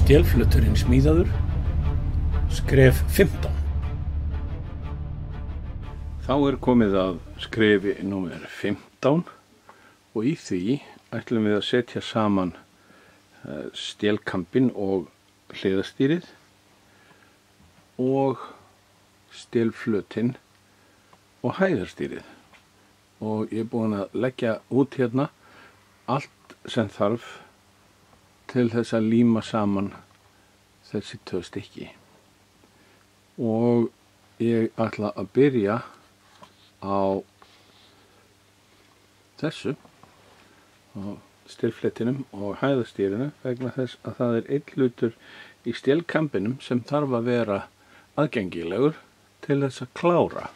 Stélflöturinn smíðaður, skref 15. Þá komið að skrefi númer 15 og í því ætlum við að setja saman stélkambinn og hliðastýrið og stélflötinn og hæðarstýrið. Og ég búinn að leggja út hérna allt sem þarf til þess að líma saman þessi 2 stykki. Og ég ætla að byrja á þessu, á stélfletinum og hæðastýrinu, vegna þess að það einn hlutur í stélkambinum sem þarf að vera aðgengilegur til þess að klára.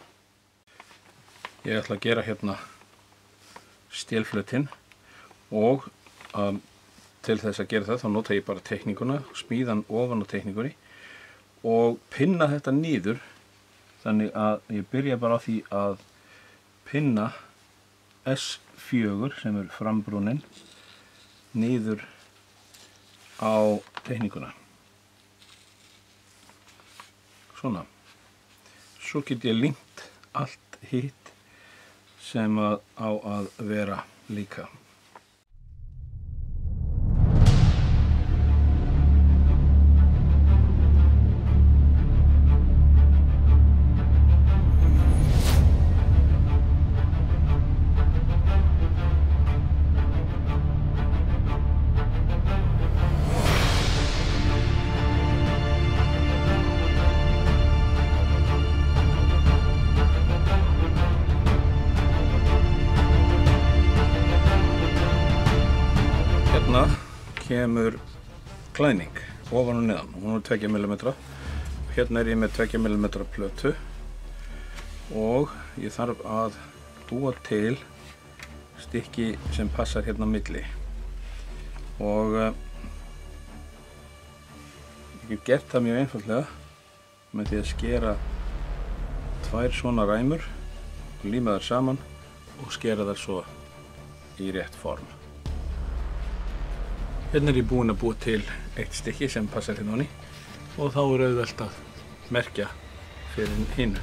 Ég ætla að gera hérna stélfletin og til þess að gera það þá nota ég bara teikninguna, smíðan ofan á teikningunni og pinna þetta niður, þannig að ég byrja bara á því að pinna S4 sem frambrúnin niður á teikninguna. Svona. Svo get ég límt allt hitt sem á að vera líka. Hérna kemur klæðning ofan og neðan, hún 2 mm. Hérna ég með 2 mm plötu og ég þarf að búa til stykki sem passar hérna á milli. Og ég hef gert það mjög einfaldlega með því að skera 2 svona ræmur, líma þær saman og skera þær svo í rétt form. Hérna ég búinn að búa til eitt stykki sem passar hérna honni og þá auðvelt að merkja fyrir hinu.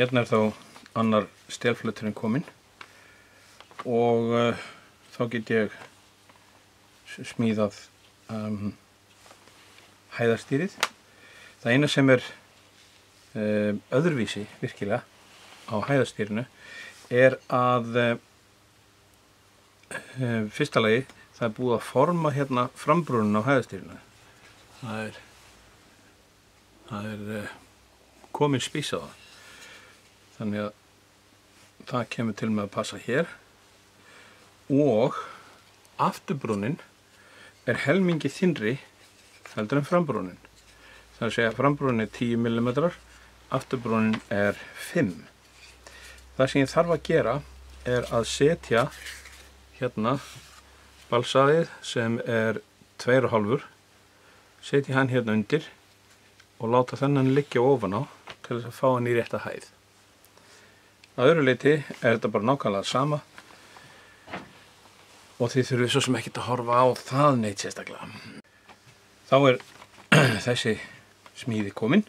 Hérna þá annar stélflöturinn kominn og þá get ég smíðað hæðarstýrið. Það eina sem öðruvísi virkilega á hæðarstýrinu að fyrsta lagi, það búið að forma hérna frambrúnin á hæðastýrinu. Það er komin spís á það. Þannig að það kemur til með að passa hér. Og afturbrúnin er helmingi þynnri heldur en frambrúnin. Það er að segja frambrúnin er 10 mm, afturbrúnin er 5. Það sem ég þarf að gera er að setja hérna balsaðið sem er 2,5, setja hann hérna undir og láta þennan liggja ofan á til þess að fá hann í rétta hæð. Að öðru leyti er þetta bara nákvæmlega sama og þið þurfið svo sem ekkert að horfa á það neitt sérstaklega. Þá er þessi smíði komin.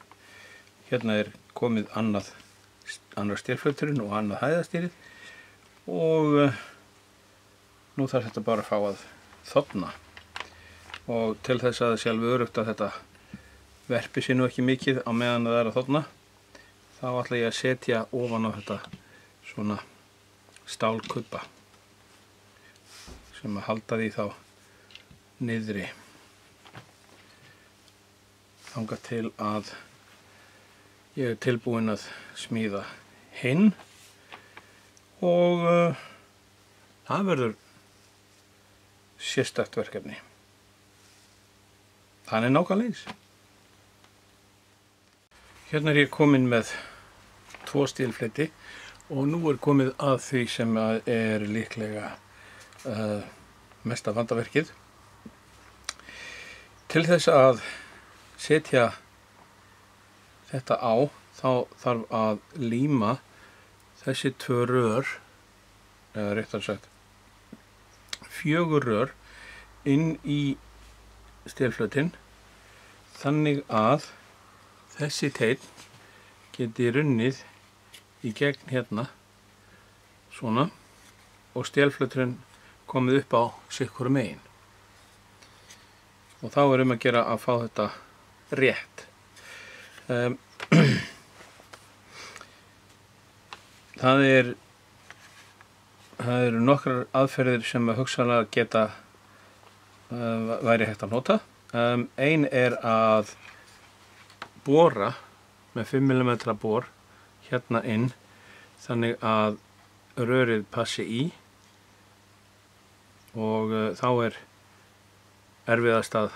Hérna er komið annar stélflöturinn og annað hæðastýrið og nú þarf þetta bara að fá að þorna. Og til þess að það sé alveg öruggt að þetta verpi sér nú ekki mikið á meðan það er að þorna, þá ætla ég að setja ofan á þetta svona stálkubba sem að halda því þá niðri þangað til að ég er tilbúinn að smíða hinn og það verður sérstakt verkefni. Þannig nákvæmlega eins. Hérna er ég komin með 2 stélfleti og nú er komið að því sem er líklega mesta vandaverkið. Til þess að setja þetta á, þá þarf að líma þessi 2 rör, eða réttar sagt 4 rör inn í stélflötinn þannig að þessi teinn geti runnið í gegn hérna svona og stélflöturinn komið upp á sikkurum megin. Og þá er að gera að fá þetta rétt. Það eru nokkrar aðferðir sem að hugsanlega geta væri hægt að nota. Ein er að bora með 5 mm bor hérna inn þannig að rörið passi í og þá er erfiðast að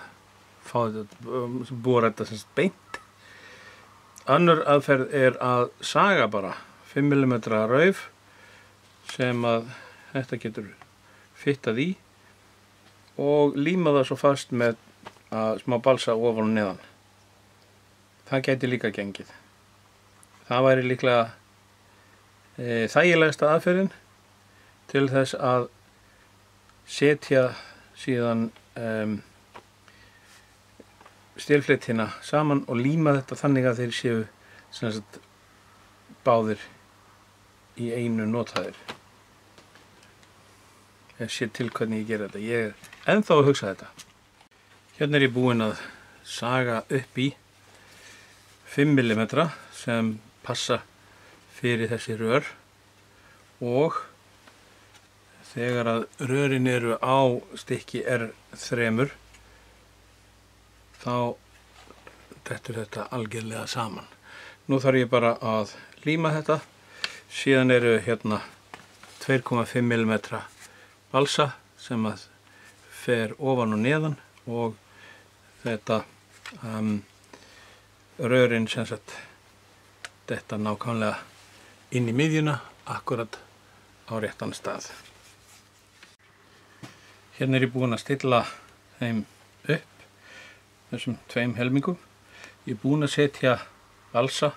fá þetta bora þetta sem beint. Önnur aðferð er að saga bara 5 mm rauf sem að þetta getur fittað í og líma það svo fast með smá balsa ofan og neðan. Það gæti líka gengið. Það væri líklega þægilegasta aðferðin til þess að setja síðan stélfletina saman og líma þetta þannig að þeir séu sem sagt báðir í einu nothæðir. Ég sé til hvernig ég gera þetta. Ég er ennþá að hugsa þetta. Hérna er ég búinn að saga upp í 5 mm sem passa fyrir þessi rör og þegar að rörin eru á stykki R3 þá dettur þetta algjörlega saman. Nú þarf ég bara að líma þetta. Síðan eru hérna 2,5 mm balsa sem að fer ofan og neðan og þetta rörin sem sagt detta nákvæmlega inn í miðjuna akkurat á réttan stað. Hérna er ég búinn að stilla þeim upp þessum 2 helmingum. Ég er búinn að setja balsa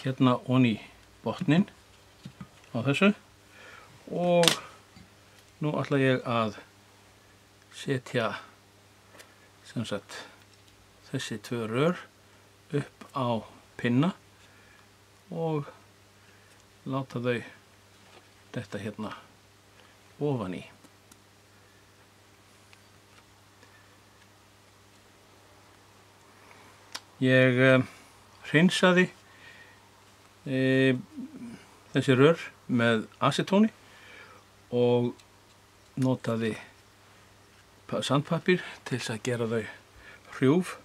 hérna onni í botninn á þessu og nú ætla ég að setja sem sagt þessi 2 rör upp á pinna og láta þau detta hérna ofan í. Ég hreinsaði þessi rör með asetóni og notaði sandpapír til þess að gera þau hrjúf.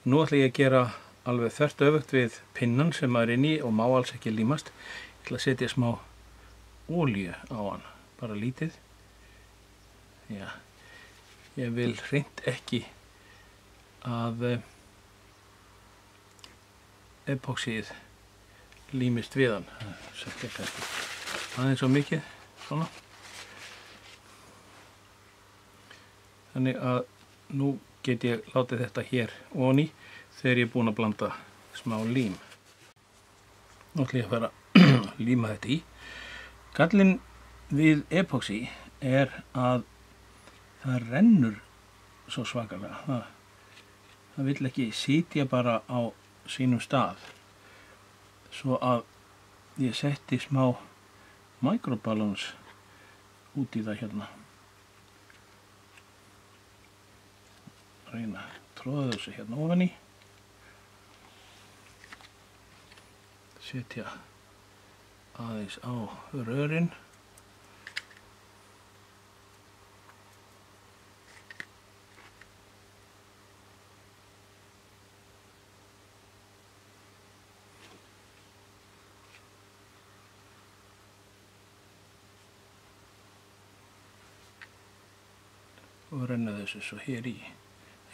Nú ætla ég að gera alveg þvert öfugt við pinnan sem maður er inn í og má alls ekki límast. Ég ætla að setja smá olíu á hann, bara lítið. Já, ég vil hreint ekki að epóxíið límist við hann. Setja kannski aðeins svo mikið, svona. Þannig að nú get ég látið þetta hér ofan í þegar ég er búinn að blanda smá lím. Nú ætla ég að fara að líma þetta í. Gallinn við epóxí er að það rennur svo svakalega. Það vill ekki sitja bara á sínum stað. Svo að ég setti smá microbalance út í það hérna. Reyna að tróða þessu hérna ofan í. Setja aðeins á rörin. Og renna þessu svo hér í.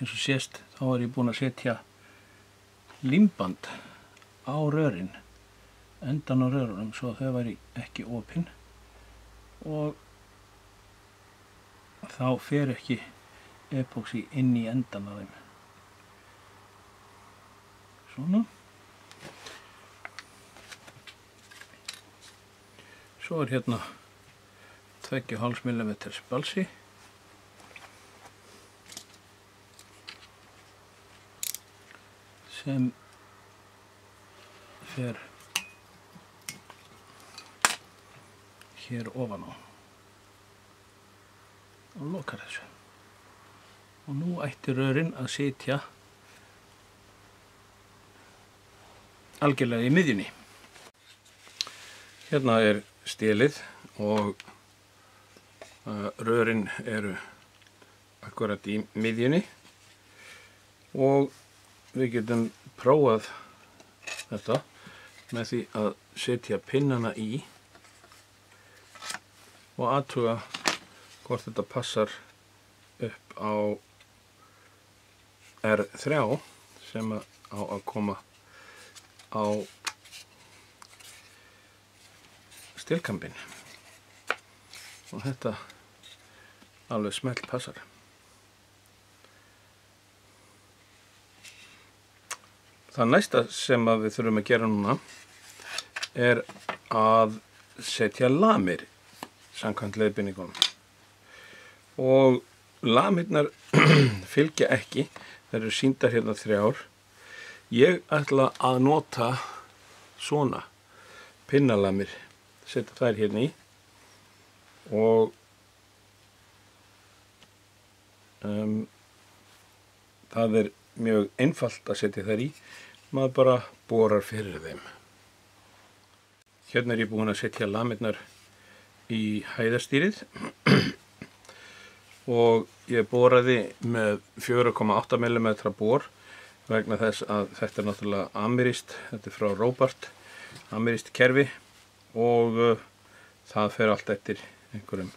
Eins og sést þá er ég búinn að setja límband á rörin, endan á rörunum, svo þau væri ekki opin og þá fer ekki epóxí inn í endan á þeim. Svona. Svo er hérna 2,5 mm balsi. Sem fer hér ofan á og lokar þessu. Og nú ætti rörin að sitja algjörlega í miðjunni. Hérna er stélið og rörin eru akkurat í miðjunni og við getum prófað þetta með því að setja pinnana í og athuga hvort þetta passar upp á R3 sem á að koma á stilkambinn. Og þetta alveg smelt passar. Það næsta sem við þurfum að gera núna er að setja lamir samkvæmt leiðbeiningunum. Og lamirnar fylgja ekki, þær eru sýndar hérna 3. Ég ætla að nota svona pinnalamir, setja þær hérna í og það er mjög einfalt að setja þær í, maður bara borar fyrir þeim. Hérna er ég búinn að setja lamirnar í hæðastýrið og ég boraði með 4,8 mm bor vegna þess að þetta er náttúrulega amerískt, þetta er frá Robart, amerískt kerfi og það fer allt eftir einhverjum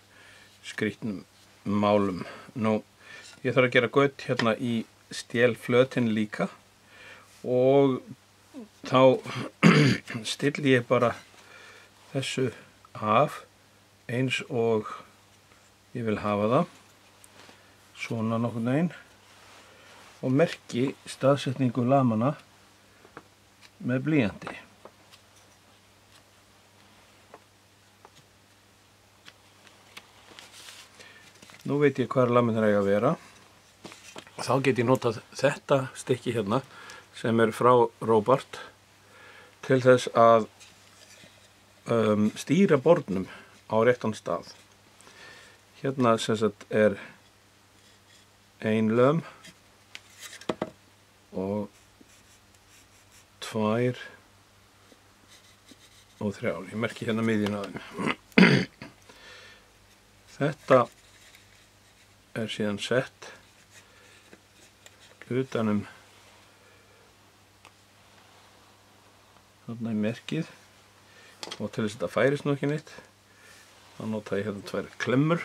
skrýtnum málum. Nú, ég þarf að gera gaut hérna í stélflötinn líka og þá stilli ég bara þessu af eins og ég vil hafa það, svona nokkurn veginn, og merki staðsetningu lamana með blýanti. Nú veit ég hvar lamirnar eiga að vera. Þá get ég notað þetta stykki hérna sem er frá Robart til þess að stýra bornum á réttan stað. Hérna sem sagt er ein löm og 2 og 3. Ég merki hérna miðjuna á þeim. Þetta er síðan sett utanum þarna í merkið, og til þess að þetta færist nú ekki neitt þá nota ég hérna 2 klemmur.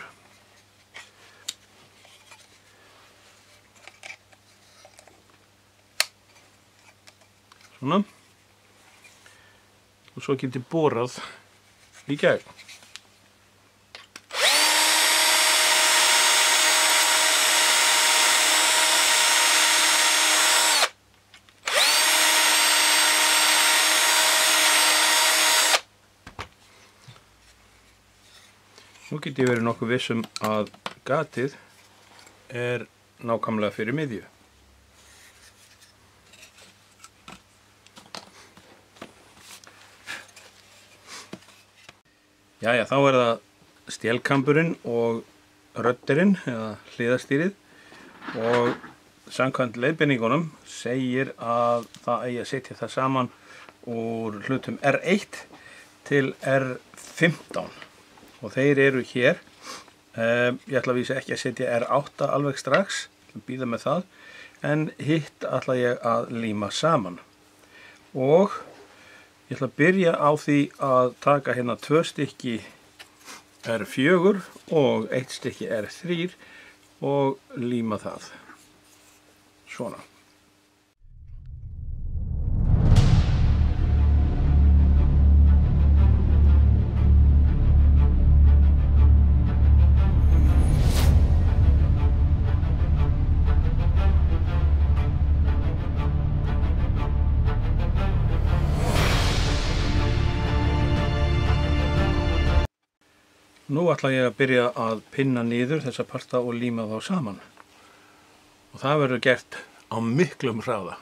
Svona. Og svo get ég borað í gegn. Nú get ég verið nokkuð viss að gatið er nákvæmlega fyrir miðju. Jæja, þá er það stélkamburinn og röddirinn eða hliðarstýrið, og samkvæmt leiðbeiningunum segir að það eigi að setja það saman úr hlutum R1 til R15. Og þeir eru hér. Ég ætla að vísa ekki að setja R8 alveg strax, bíða með það, en hitt ætla ég að líma saman. Og ég ætla að byrja á því að taka hérna 2 stykki R4 og 1 stykki R3 og líma það. Svona. Nú ætla ég að byrja að pinna niður þessa parta og líma þá saman. Og það verður gert á miklum hraða.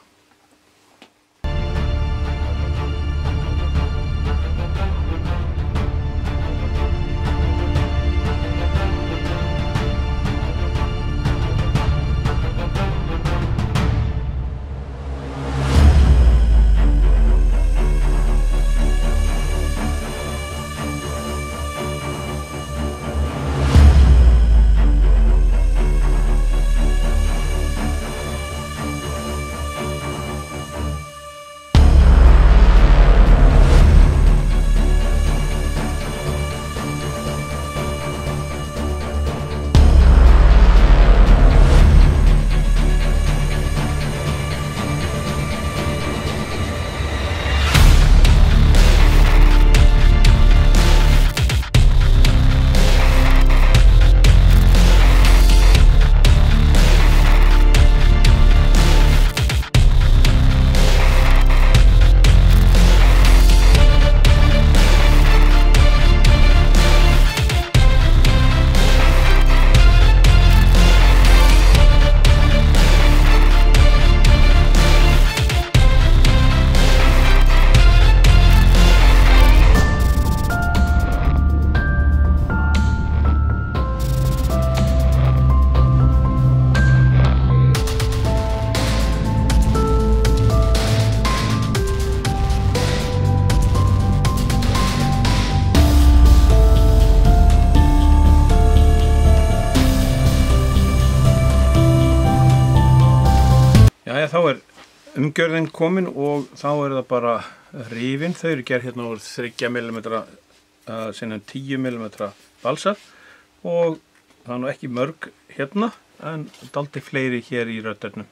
Þá er umgjörðin komin og þá er það bara rifin. Þau eru gerð hérna úr 3 mm sinnum 10 mm balsar, og það er nú ekki mörg hérna en dálítið fleiri hér í röddurnum.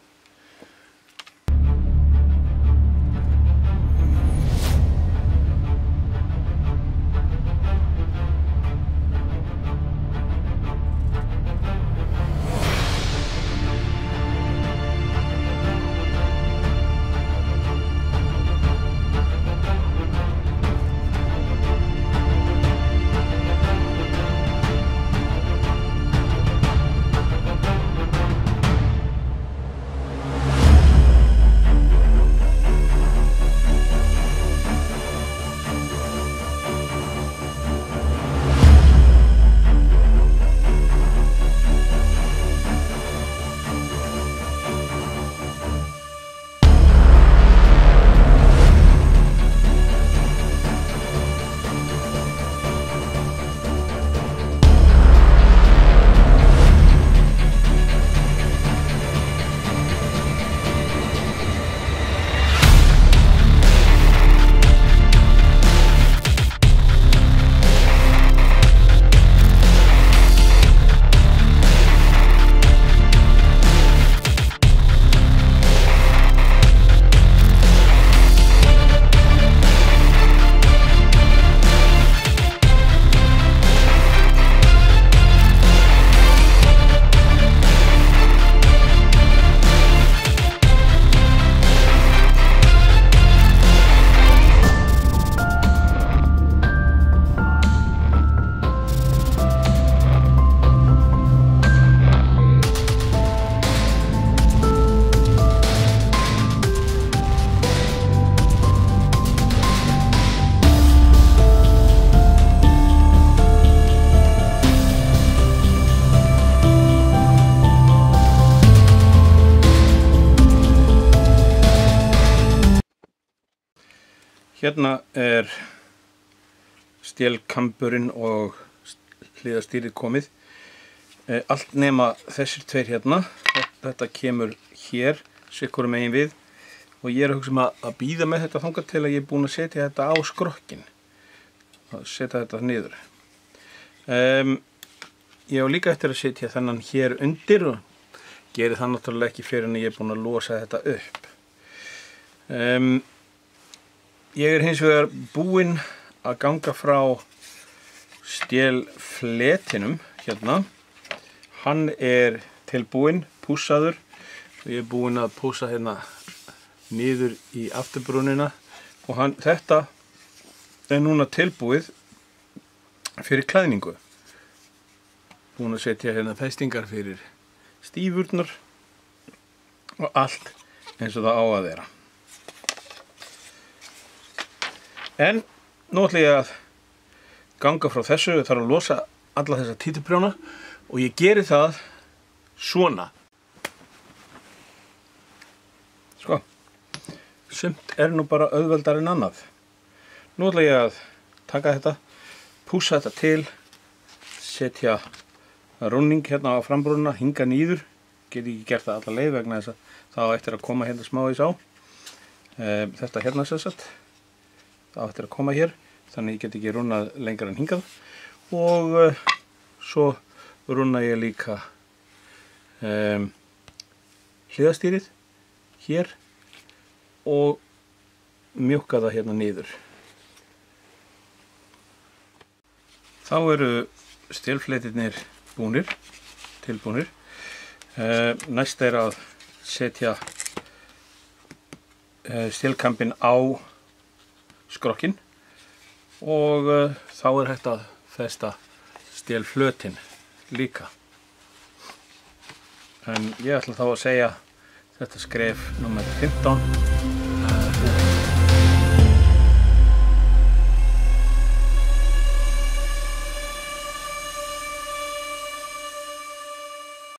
Hérna er stélkamburinn og hliðastýrið komið. Allt nema þessir tveir hérna. Þetta kemur hér, sikkur megin við. Og ég er að hugsa að bíða með þetta þangað til að ég er búinn að setja þetta á skrokkin. Að setja þetta niður. Ég á líka eftir að setja þennan hér undir og geri það náttúrulega ekki fyrir en ég er búinn að losa þetta upp. Ég er hins vegar búinn að ganga frá stélfletinum hérna. Hann er tilbúinn, pússaður. Ég er búinn að pússa hérna niður í afturbrúnina og þetta er núna tilbúið fyrir klæðningu. Búinn að setja hérna festingar fyrir stífurnar og allt eins og það á að vera. En nú ætla ég að ganga frá þessu, ég þarf að losa alla þessa títuprjóna og ég geri það svona. Sko, sumt er nú bara auðveldar en annað. Nú ætla ég að taka þetta, pússa þetta til, setja rúnning hérna á frambrúnina, hinga nýður. Get ekki gert það alla leið vegna þess að það á eftir að koma hérna smávegis á. Þetta hérna sem sagt, það á eftir að koma hér, þannig ég get ekki rúnað lengra en hingað. Og svo rúna ég líka hliðastýrið hér og mjúkka það hérna niður. Þá eru stélfletirnir tilbúnir. Næst er að setja stélkambinn á skrokkin og þá er hægt að festa stélflötin líka. En ég ætla þá að segja þetta skref númer 15.